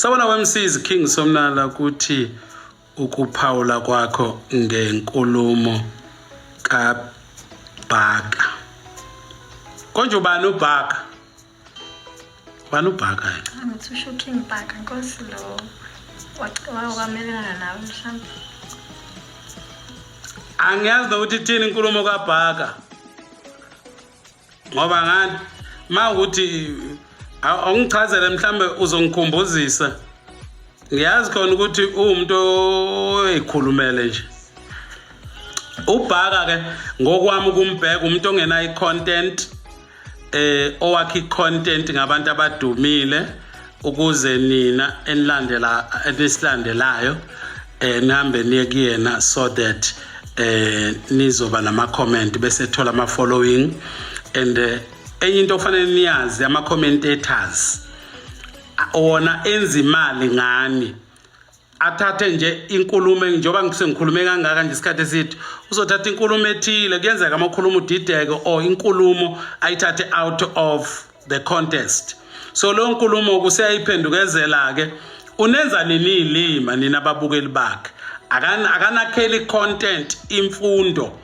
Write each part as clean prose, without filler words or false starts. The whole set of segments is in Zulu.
Sabona wemsizi King Somnala ukuthi ukuphawula kwakho ngenkulumo kaBhaka. Konje ubani uBhaka? Ubani uBhaka? Ngithisho King Bhaka Nkosi lo wamelana nawe mhlawumbe. Angiyazi nokuthi thini inkulumo kaBhaka. Ngoba ngani mawukuthi awungichazele mhlambe uzongikhumbuzisa. Ngiyazi khona ukuthi umuntu oyikhulumele nje. uBhaka ke ngokwami ukumbheka umuntu ongena icontent owakha icontent ngabantu abadumile ukuze nina enisilandelayo nihambe niye kuyena so that nizoba nama comment bese thola ama following and enye into ofanele niyazi ama commentators wona enza imali ngani athathe nje inkulumo njengoba ngisengikhulume kangaka nje isikhathi esithi uzothatha inkulumo ethile kuyenzeka amakhulumo udideke or inkulumo ayithathe out of the contest so lo nkulumo kuseyayiphendukezela ke unenza nini ilima nina ababukeli bakhe akanakheli content imfundo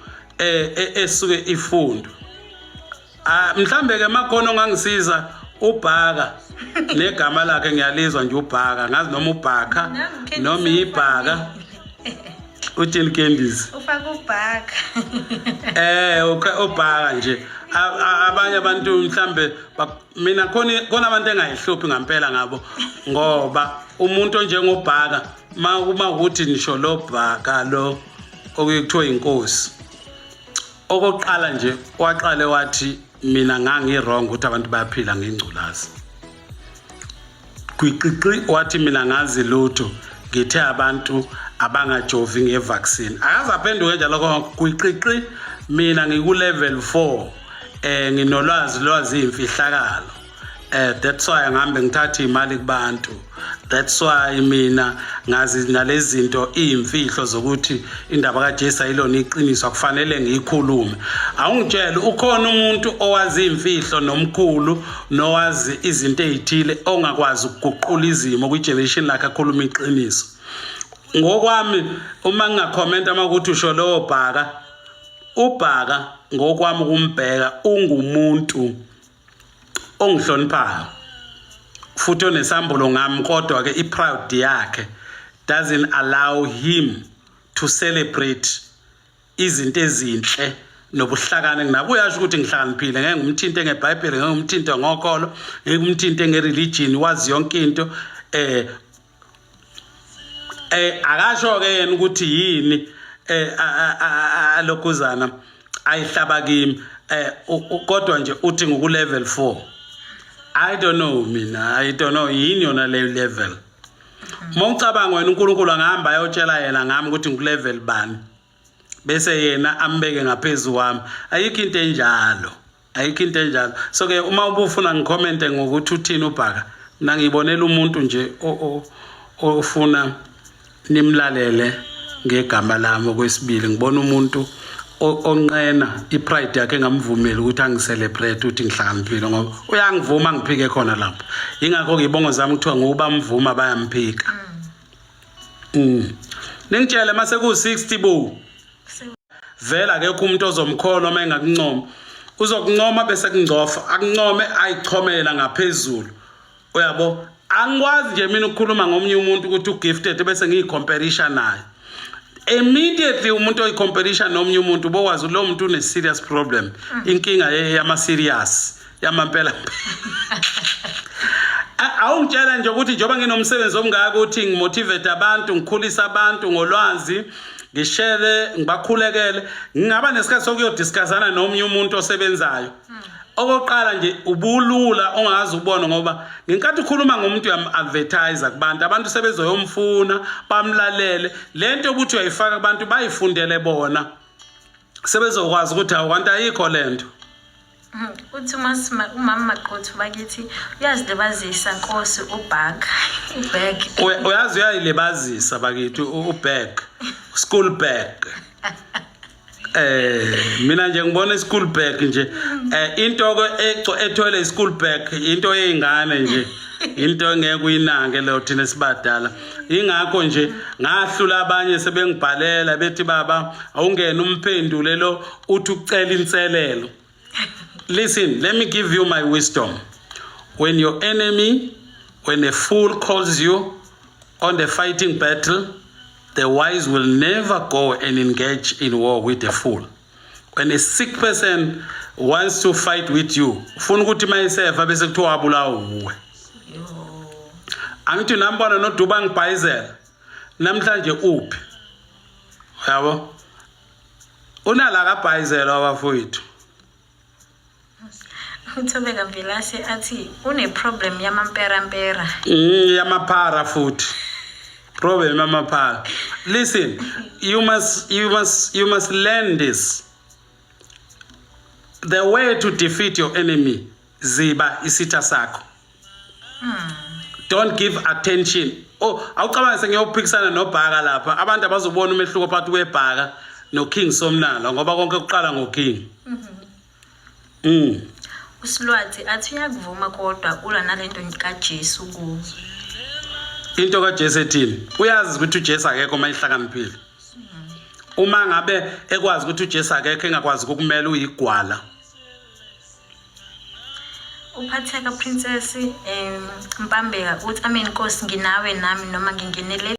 esuke ifundo mhlambe ke makhono ngangisiza uBhaka negama lakhe ngiyalizwa nje uBhaka ngazi noma uBhaka noma iBhaka uthini Candice ufaka uBhaka uBhaka nje abanye abantu mhlambe mina khona abantu engayihluphi ngempela ngabo ngoba umuntu onjengoBhaka uma ukuthi nisho lo Bhaka lo okuyikuthiwa inkosi okoqala nje waqale wathi mina ngangirong ukuthi abantu bayaphila ngengculazi kwiqiqi wathi mina ngazi lutho ngithe abantu abangajovi ngevaccine akazaphenduke njalo kwiqiqi mina ngiku level 4 nginolwazi imfihlakalo that's why ngihambe ngithatha imali kubantu that's why mina ngazi nalezi zinto izimfihlo zokuthi indaba kaJesu ayilona iqiniso akufanele ngiyikhulume awungitshela ukhona umuntu owazi imfihlo nomkhulu nowazi izinto ezithile ongakwazi ukuguqula izimo kwigeneration lakhe akhuluma iqiniso ngokwami uma ngingacomment amakuthi usho lo Bhaka uBhaka ngokwami ukumbheka ungumuntu ongihloniphayo futhi onesambulo ngami kodwa ke ipride yakhe doesn't allow him to celebrate izinto ezinhle nobuhlakani nginabo uyasho ukuthi ngihlakaniphile ngeke ngumthinte ngeBhayibheli ngeke ngumthinte ngokolo ngeke ngumthinte ngereligion wazi yonke into akasho ke yena ukuthi yini alokuzana ayihlaba kimi kodwa nje uthi ngoku level 4 I don't know mina I don't know yini yona le level mongicabanga wena uNkulunkulu angahamba ayotshela yena ngami ukuthi ngiku level bani bese yena ambeke ngaphezulu kwami ayikho into enjalo so ke uma ubufuna ngicommente ngokuthi uthini uBhaka mina ngibonela umuntu nje ofuna nimlalele ngegama lami okwesibili ngibona umuntu onqena ipride yakhe engamvumeli ukuthi angiselebrate ukuthi ngihlakaniphile ngoba uyangivuma ngiphike khona lapho ingakho ngibongo zami kuthiwa ngoba mvuma bayamphika ningitshele mase ku 60 bo vela akekho umuntu ozomkhono uma engakuncoma uzokuncoma bese kungcofa akuncome ayichomela ngaphezulu uyabo angikwazi nje mina ukukhuluma ngomnye umuntu ukuthi ugifted bese ngiyikomparisha naye immediately umuntu oyicomparisha nomnye umuntu bokwazi lo muntu une serious problem inkinga yama serious yamampela awungitshela nje ukuthi njoba nginomsebenzi omngaka ukuthi ngimotivate abantu ngikhulisa abantu ngolwazi ngishare ngibakhulekele ngingaba nesikhathi sokuyodiscussana nomnye umuntu osebenzayo okoqala nje ubulula ongazi ubona ngoba ngenkathi ukhuluma ngomuntu uyam-advertiser kubantu abantu sebezoyomfuna bamlalele lento ukuthi uyayifaka abantu bayifundele bona sebezokwazi ukuthi awukanti ayikho lento uthi umama Maqotho bakithi uyazilibazisa Nkosi uBhaka uyazi uyayilibazisa bakithi uBhaka school bag mina nje ngibona school bag nje into ethwele school bag into yezingane nje into engeke uyinange leyo thina sibadala ingakho nje ngahlula abanye sebengibhalela bethi baba awungena umphendule lo uthi ucela inselelo. Listen, let me give you my wisdom. When your enemy, when a fool calls you on the fighting battle, the wise will never go and engage in war with the fool. When a sick person wants to fight with you, ufuna ukuthi mayisefa bese kuthiwa wabulawa uwe. Angithi nambona noDuba ngibhayizela namhlanje uphi. Yabo? Unala kabhayizela abafowethu. Uthobeka Vilasi athi une problem yamampera. Yamaphara futhi. Problem yamaphara. Listen, you must learn this. The way to defeat your enemy, ziba isitha sakho. Don't give attention. Oh, awucabanga sengiyophikisana noBhaka lapha. Abantu abazobona umehluko phakathi kweBhaka noKing Somnala ngoba konke kuqala ngoKing. Usilwathi athi uyakuvuma kodwa ula nalento kaJesu kuwo. Into kaJesu ethini? Uyazi ukuthi uJesu akekho mayihlakaniphile. Uma ngabe ekwazi ukuthi uJesu akekho engakwazi ukumela uyigwala. Uphatheka Princess Mpambeka uthi Amen Nkosi nginawe nami noma ngingenele